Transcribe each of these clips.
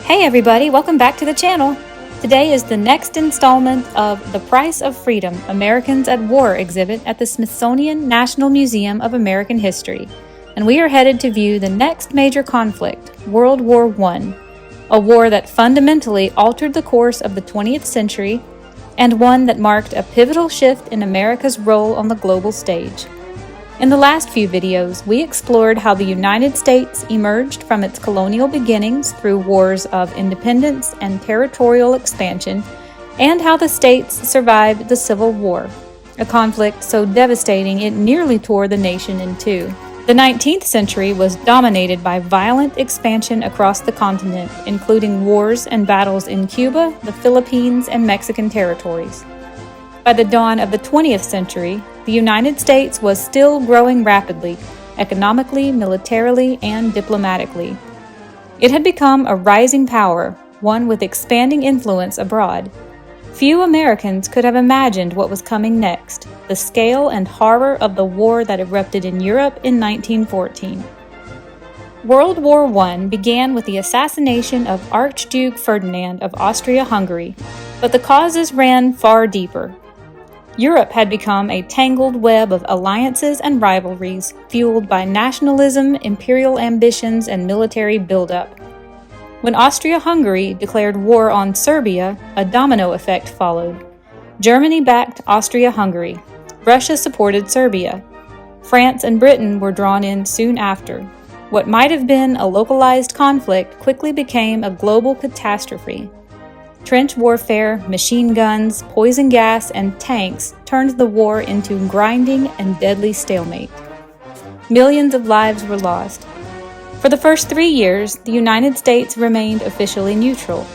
Hey everybody, welcome back to the channel. Today is the next installment of The Price of Freedom, Americans at War exhibit at the Smithsonian National Museum of American History, and we are headed to view the next major conflict, World War I, a war that fundamentally altered the course of the 20th century and one that marked a pivotal shift in America's role on the global stage. In the last few videos, we explored how the United States emerged from its colonial beginnings through wars of independence and territorial expansion, and how the states survived the Civil War, a conflict so devastating it nearly tore the nation in two. The 19th century was dominated by violent expansion across the continent, including wars and battles in Cuba, the Philippines, and Mexican territories. By the dawn of the 20th century, the United States was still growing rapidly, economically, militarily, and diplomatically. It had become a rising power, one with expanding influence abroad. Few Americans could have imagined what was coming next, the scale and horror of the war that erupted in Europe in 1914. World War I began with the assassination of Archduke Ferdinand of Austria-Hungary, but the causes ran far deeper. Europe had become a tangled web of alliances and rivalries, fueled by nationalism, imperial ambitions, and military buildup. When Austria-Hungary declared war on Serbia, a domino effect followed. Germany backed Austria-Hungary. Russia supported Serbia. France and Britain were drawn in soon after. What might have been a localized conflict quickly became a global catastrophe. Trench warfare, machine guns, poison gas, and tanks turned the war into grinding and deadly stalemate. Millions of lives were lost. For the first 3 years, the United States remained officially neutral.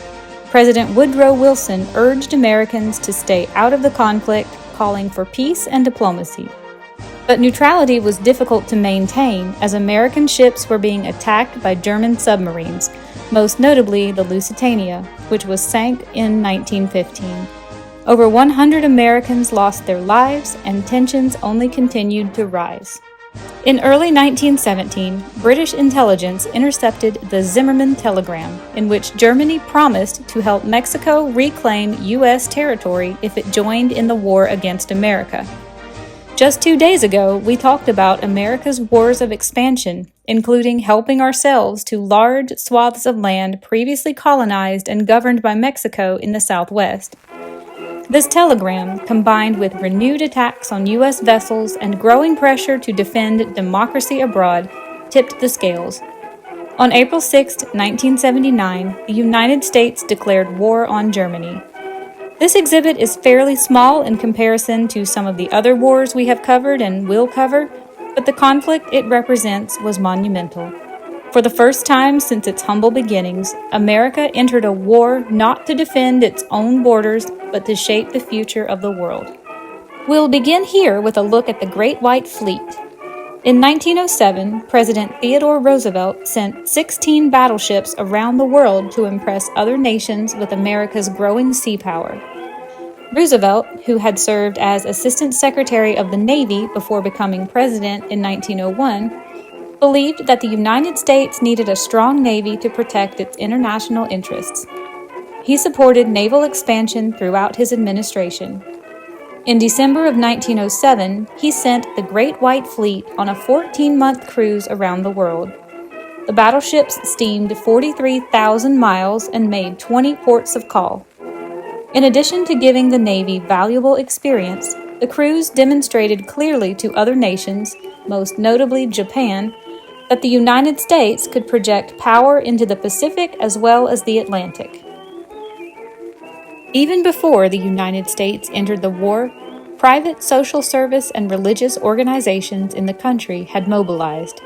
President Woodrow Wilson urged Americans to stay out of the conflict, calling for peace and diplomacy. But neutrality was difficult to maintain as American ships were being attacked by German submarines, most notably the Lusitania, which was sank in 1915. Over 100 Americans lost their lives, and tensions only continued to rise. In early 1917, British intelligence intercepted the Zimmermann telegram, in which Germany promised to help Mexico reclaim U.S. territory if it joined in the war against America. Just 2 days ago, we talked about America's wars of expansion, including helping ourselves to large swaths of land previously colonized and governed by Mexico in the Southwest. This telegram, combined with renewed attacks on U.S. vessels and growing pressure to defend democracy abroad, tipped the scales. On April 6, 1979, the United States declared war on Germany. This exhibit is fairly small in comparison to some of the other wars we have covered and will cover, but the conflict it represents was monumental. For the first time since its humble beginnings, America entered a war not to defend its own borders, but to shape the future of the world. We'll begin here with a look at the Great White Fleet. In 1907, President Theodore Roosevelt sent 16 battleships around the world to impress other nations with America's growing sea power. Roosevelt, who had served as Assistant Secretary of the Navy before becoming president in 1901, believed that the United States needed a strong navy to protect its international interests. He supported naval expansion throughout his administration. In December of 1907, he sent the Great White Fleet on a 14-month cruise around the world. The battleships steamed 43,000 miles and made 20 ports of call. In addition to giving the Navy valuable experience, the cruise demonstrated clearly to other nations, most notably Japan, that the United States could project power into the Pacific as well as the Atlantic. Even before the United States entered the war, private social service and religious organizations in the country had mobilized.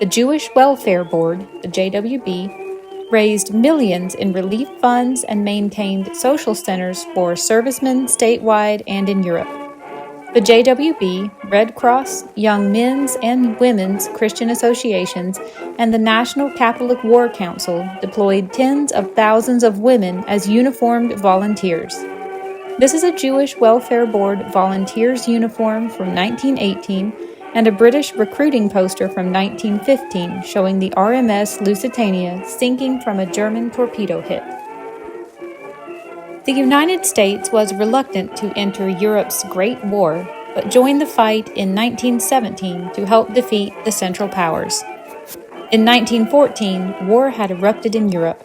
The Jewish Welfare Board, the JWB, raised millions in relief funds and maintained social centers for servicemen statewide and in Europe. The JWB, Red Cross, Young Men's and Women's Christian Associations, and the National Catholic War Council deployed tens of thousands of women as uniformed volunteers. This is a Jewish Welfare Board volunteers uniform from 1918 and a British recruiting poster from 1915 showing the RMS Lusitania sinking from a German torpedo hit. The United States was reluctant to enter Europe's Great War, but joined the fight in 1917 to help defeat the Central Powers. In 1914, war had erupted in Europe.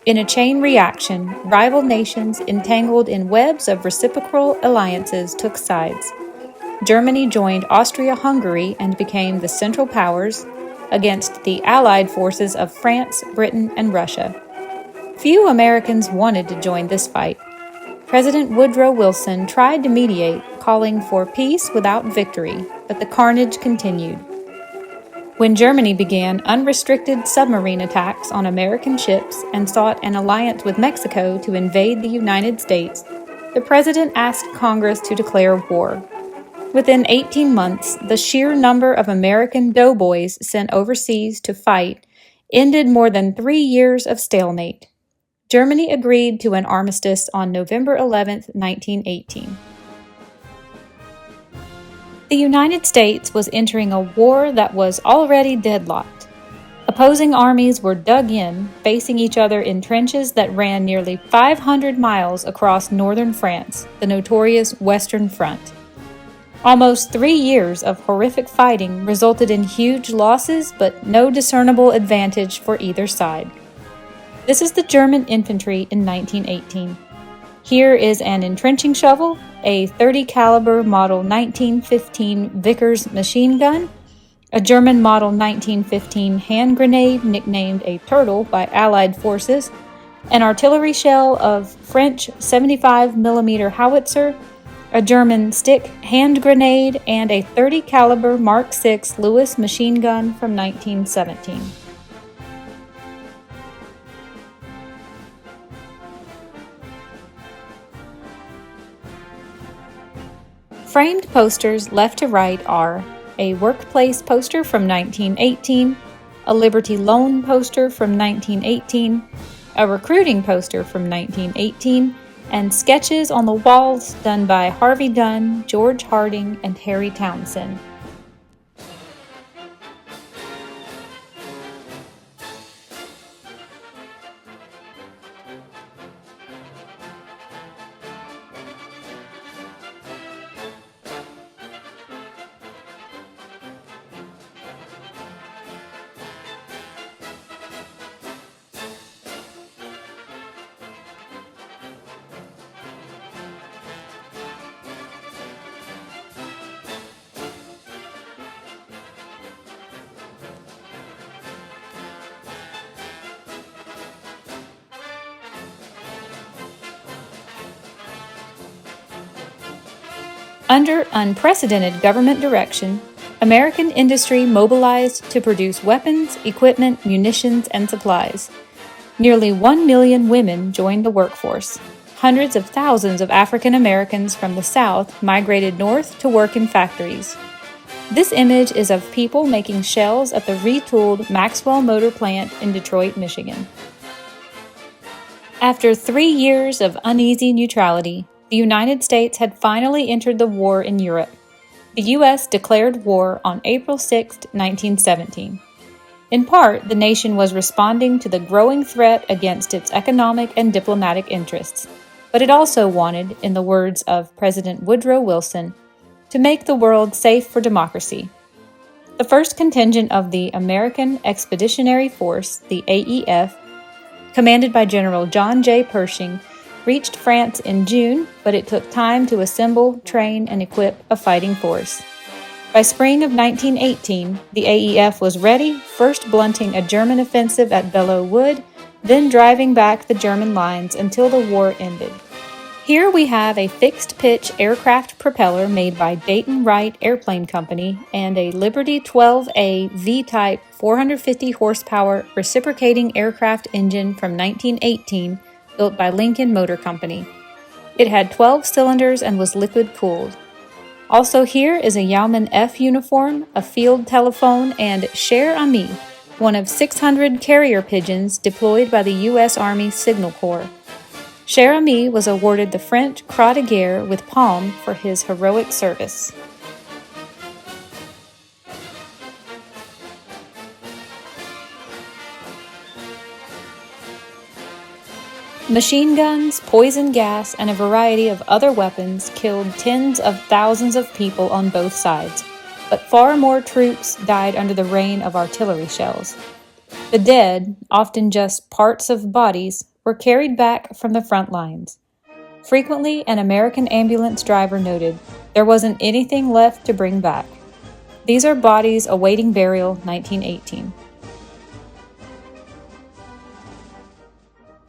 In a chain reaction, rival nations entangled in webs of reciprocal alliances took sides. Germany joined Austria-Hungary and became the Central Powers against the Allied forces of France, Britain, and Russia. Few Americans wanted to join this fight. President Woodrow Wilson tried to mediate, calling for peace without victory, but the carnage continued. When Germany began unrestricted submarine attacks on American ships and sought an alliance with Mexico to invade the United States, the president asked Congress to declare war. Within 18 months, the sheer number of American doughboys sent overseas to fight ended more than 3 years of stalemate. Germany agreed to an armistice on November 11, 1918. The United States was entering a war that was already deadlocked. Opposing armies were dug in, facing each other in trenches that ran nearly 500 miles across northern France, the notorious Western Front. Almost 3 years of horrific fighting resulted in huge losses, but no discernible advantage for either side. This is the German infantry in 1918. Here is an entrenching shovel, a .30 caliber Model 1915 Vickers machine gun, a German Model 1915 hand grenade nicknamed a Turtle by Allied forces, an artillery shell of French 75mm howitzer, a German stick hand grenade, and a .30 caliber Mark VI Lewis machine gun from 1917. Framed posters left to right are a workplace poster from 1918, a Liberty Loan poster from 1918, a recruiting poster from 1918, and sketches on the walls done by Harvey Dunn, George Harding, and Harry Townsend. Under unprecedented government direction, American industry mobilized to produce weapons, equipment, munitions, and supplies. Nearly 1 million women joined the workforce. Hundreds of thousands of African Americans from the South migrated north to work in factories. This image is of people making shells at the retooled Maxwell Motor Plant in Detroit, Michigan. After 3 years of uneasy neutrality, the United States had finally entered the war in Europe. The U.S. declared war on April 6, 1917. In part, the nation was responding to the growing threat against its economic and diplomatic interests, but it also wanted, in the words of President Woodrow Wilson, to make the world safe for democracy. The first contingent of the American Expeditionary Force, the AEF, commanded by General John J. Pershing, reached France in June, but it took time to assemble, train, and equip a fighting force. By spring of 1918, the AEF was ready, first blunting a German offensive at Belleau Wood, then driving back the German lines until the war ended. Here we have a fixed-pitch aircraft propeller made by Dayton Wright Airplane Company and a Liberty 12A V-type 450 horsepower reciprocating aircraft engine from 1918 built by Lincoln Motor Company. It had 12 cylinders and was liquid-cooled. Also here is a Yeoman F uniform, a field telephone, and Cher Ami, one of 600 carrier pigeons deployed by the U.S. Army Signal Corps. Cher Ami was awarded the French Croix de Guerre with Palm for his heroic service. Machine guns, poison gas, and a variety of other weapons killed tens of thousands of people on both sides, but far more troops died under the rain of artillery shells. The dead, often just parts of bodies, were carried back from the front lines. Frequently, an American ambulance driver noted, "There wasn't anything left to bring back." These are bodies awaiting burial, 1918.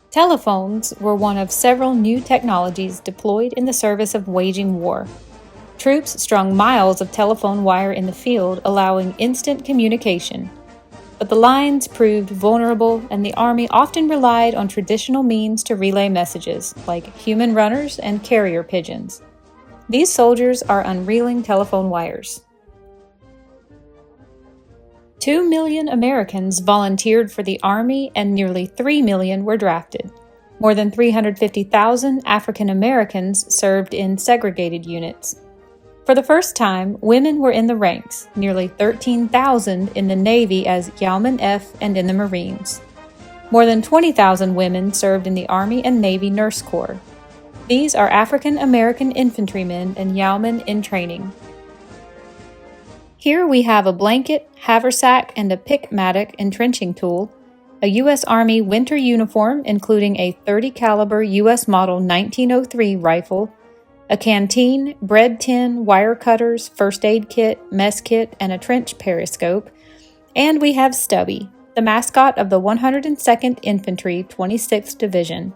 Telephones were one of several new technologies deployed in the service of waging war. Troops strung miles of telephone wire in the field, allowing instant communication. But the lines proved vulnerable, and the Army often relied on traditional means to relay messages, like human runners and carrier pigeons. These soldiers are unreeling telephone wires. 2 million Americans volunteered for the Army, and nearly 3 million were drafted. More than 350,000 African Americans served in segregated units. For the first time, women were in the ranks, nearly 13,000 in the Navy as Yeoman F and in the Marines. More than 20,000 women served in the Army and Navy Nurse Corps. These are African American infantrymen and yeomen in training. Here we have a blanket, haversack, and a pick-matic entrenching tool, a U.S. Army winter uniform including a .30 caliber U.S. Model 1903 rifle, a canteen, bread tin, wire cutters, first aid kit, mess kit, and a trench periscope, and we have Stubby, the mascot of the 102nd Infantry 26th Division.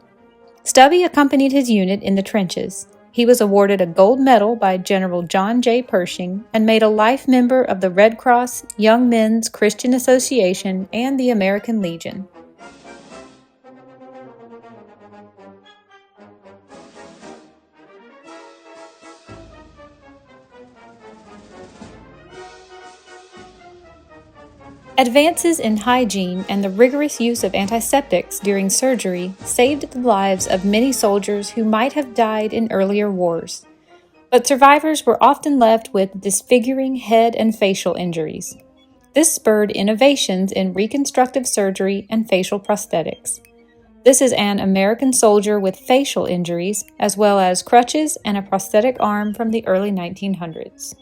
Stubby accompanied his unit in the trenches. He was awarded a gold medal by General John J. Pershing and made a life member of the Red Cross, Young Men's Christian Association, and the American Legion. Advances in hygiene and the rigorous use of antiseptics during surgery saved the lives of many soldiers who might have died in earlier wars. But survivors were often left with disfiguring head and facial injuries. This spurred innovations in reconstructive surgery and facial prosthetics. This is an American soldier with facial injuries, as well as crutches and a prosthetic arm from the early 1900s.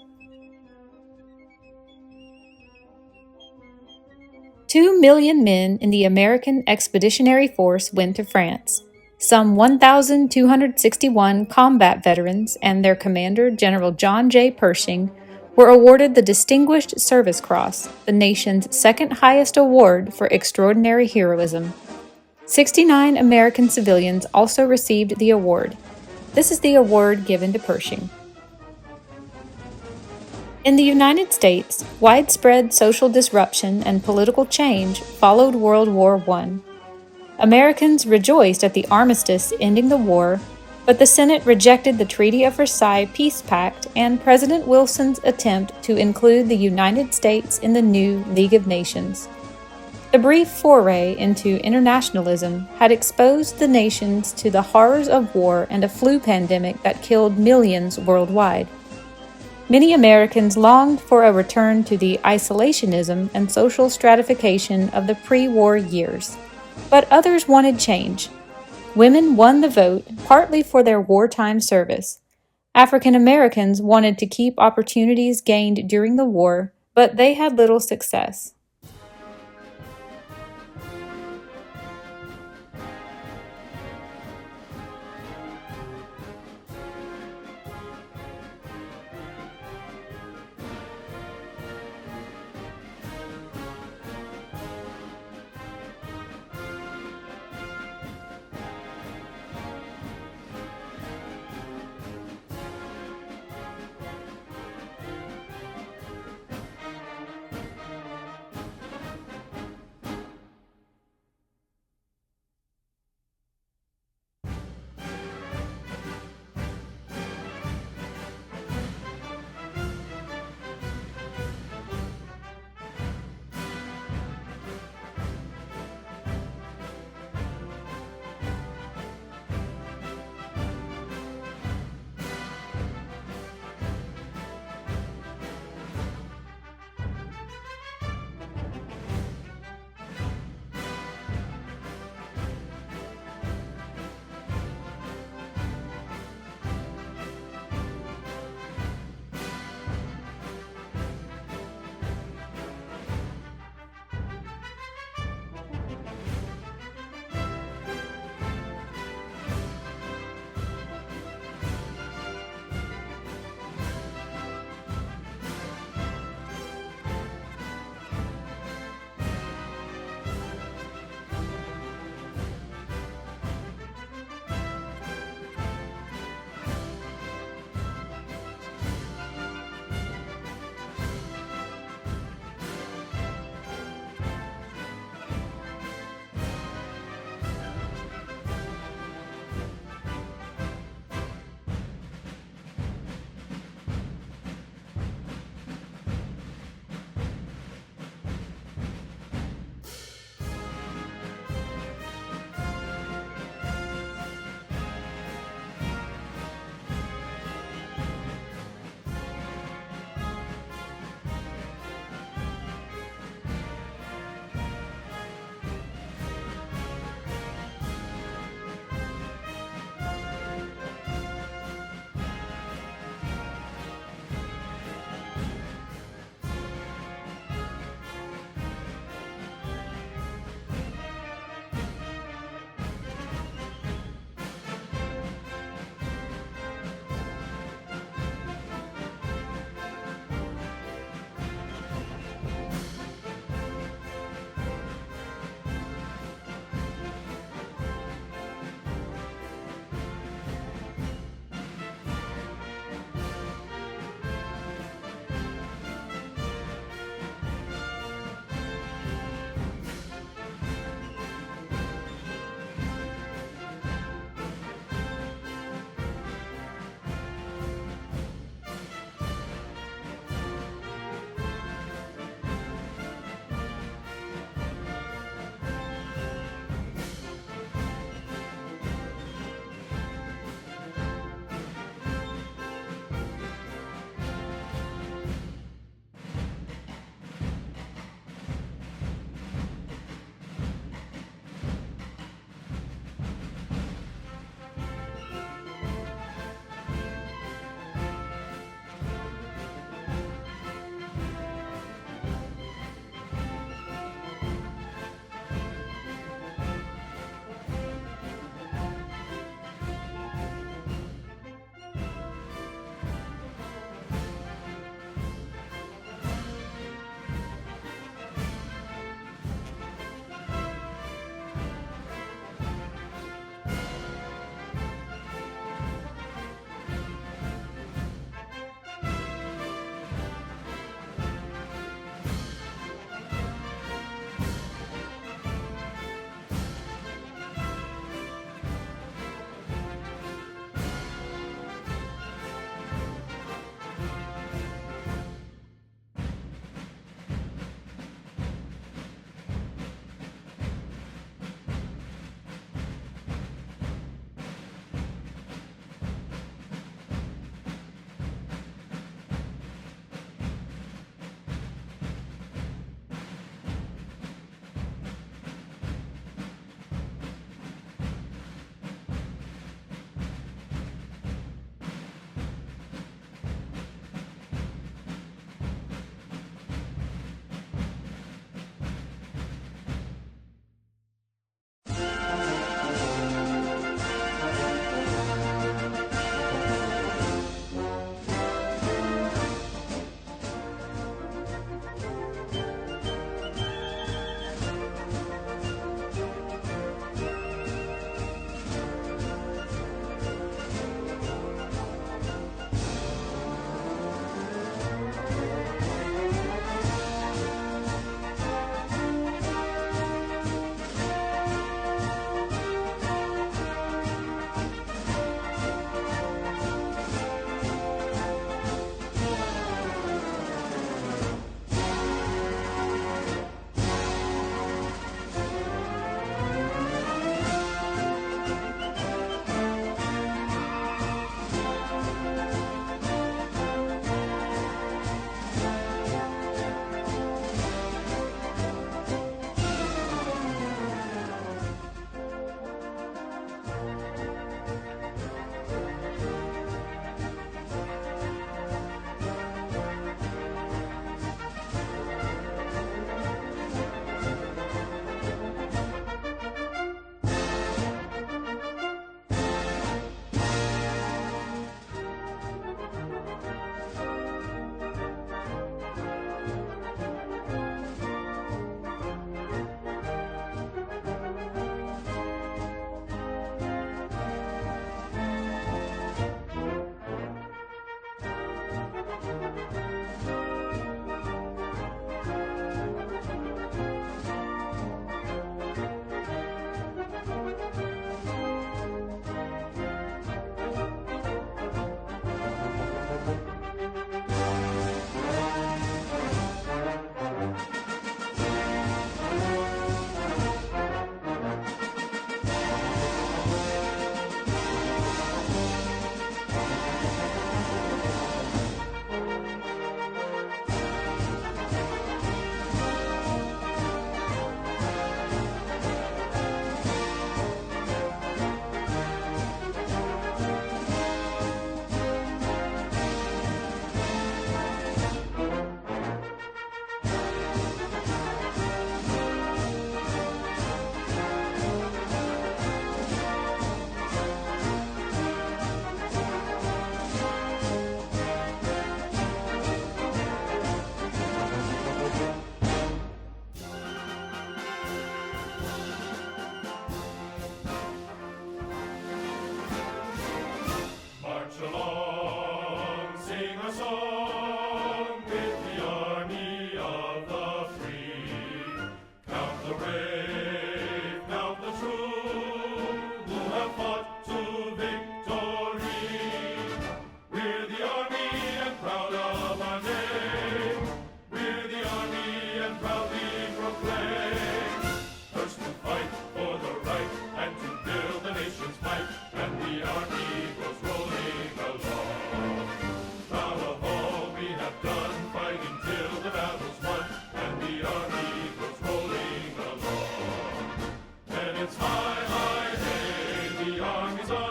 2 million men in the American Expeditionary Force went to France. Some 1,261 combat veterans and their commander, General John J. Pershing, were awarded the Distinguished Service Cross, the nation's second highest award for extraordinary heroism. 69 American civilians also received the award. This is the award given to Pershing. In the United States, widespread social disruption and political change followed World War I. Americans rejoiced at the armistice ending the war, but the Senate rejected the Treaty of Versailles Peace Pact and President Wilson's attempt to include the United States in the new League of Nations. The brief foray into internationalism had exposed the nations to the horrors of war and a flu pandemic that killed millions worldwide. Many Americans longed for a return to the isolationism and social stratification of the pre-war years, but others wanted change. Women won the vote partly for their wartime service. African Americans wanted to keep opportunities gained during the war, but they had little success.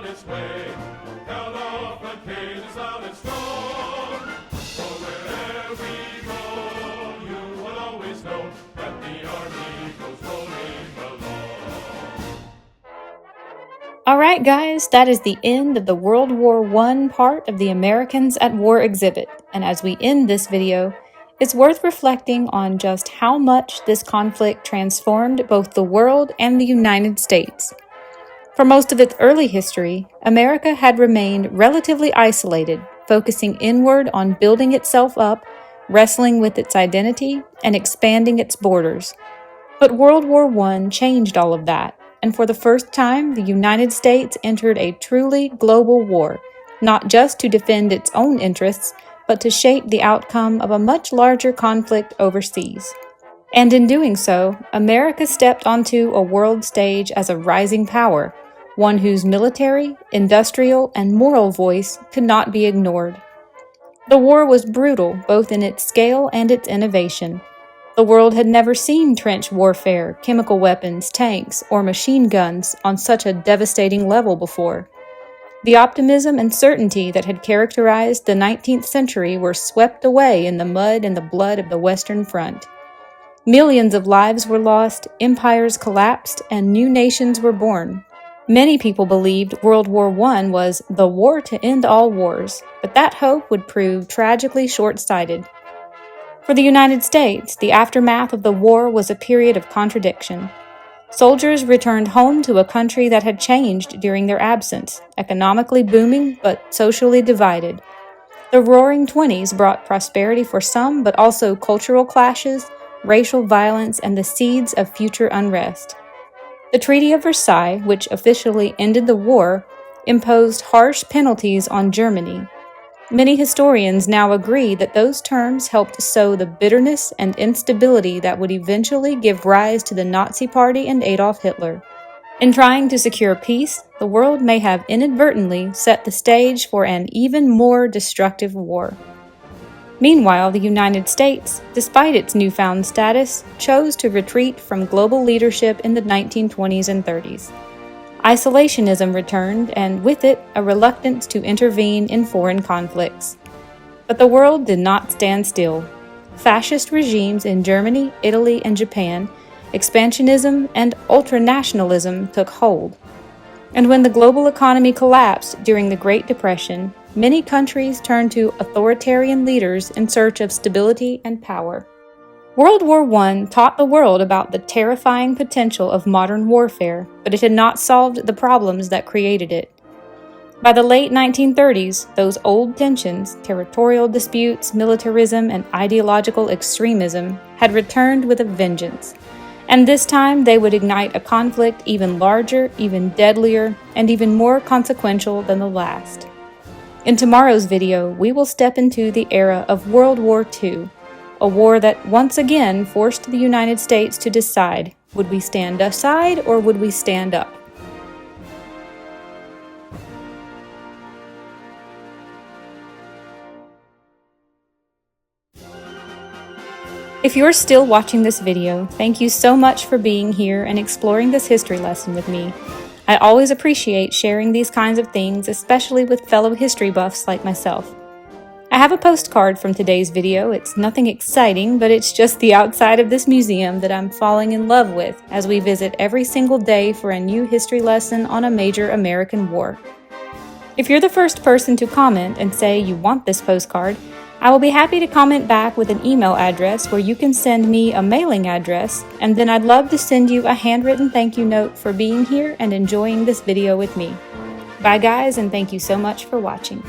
its way. Held off the cages loud and strong. For wherever we go, you will always know that the army goes rolling along. Alright guys, that is the end of the World War I part of the Americans at War exhibit, and as we end this video, it's worth reflecting on just how much this conflict transformed both the world and the United States. For most of its early history, America had remained relatively isolated, focusing inward on building itself up, wrestling with its identity, and expanding its borders. But World War I changed all of that, and for the first time, the United States entered a truly global war, not just to defend its own interests, but to shape the outcome of a much larger conflict overseas. And in doing so, America stepped onto a world stage as a rising power, one whose military, industrial, and moral voice could not be ignored. The war was brutal, both in its scale and its innovation. The world had never seen trench warfare, chemical weapons, tanks, or machine guns on such a devastating level before. The optimism and certainty that had characterized the 19th century were swept away in the mud and the blood of the Western Front. Millions of lives were lost, empires collapsed, and new nations were born. Many people believed World War I was the war to end all wars, but that hope would prove tragically short-sighted. For the United States, the aftermath of the war was a period of contradiction. Soldiers returned home to a country that had changed during their absence, economically booming but socially divided. The Roaring Twenties brought prosperity for some, but also cultural clashes, racial violence, and the seeds of future unrest. The Treaty of Versailles, which officially ended the war, imposed harsh penalties on Germany. Many historians now agree that those terms helped sow the bitterness and instability that would eventually give rise to the Nazi Party and Adolf Hitler. In trying to secure peace, the world may have inadvertently set the stage for an even more destructive war. Meanwhile, the United States, despite its newfound status, chose to retreat from global leadership in the 1920s and 30s. Isolationism returned, and with it, a reluctance to intervene in foreign conflicts. But the world did not stand still. Fascist regimes in Germany, Italy, and Japan, expansionism, and ultranationalism took hold. And when the global economy collapsed during the Great Depression, many countries turned to authoritarian leaders in search of stability and power. World War I taught the world about the terrifying potential of modern warfare, but it had not solved the problems that created it. By the late 1930s, those old tensions, territorial disputes, militarism, and ideological extremism had returned with a vengeance. And this time they would ignite a conflict even larger, even deadlier, and even more consequential than the last. In tomorrow's video, we will step into the era of World War II, a war that once again forced the United States to decide, would we stand aside or would we stand up? If you're still watching this video, thank you so much for being here and exploring this history lesson with me. I always appreciate sharing these kinds of things, especially with fellow history buffs like myself. I have a postcard from today's video. It's nothing exciting, but it's just the outside of this museum that I'm falling in love with as we visit every single day for a new history lesson on a major American war. If you're the first person to comment and say you want this postcard, I will be happy to comment back with an email address where you can send me a mailing address, and then I'd love to send you a handwritten thank you note for being here and enjoying this video with me. Bye guys, and thank you so much for watching.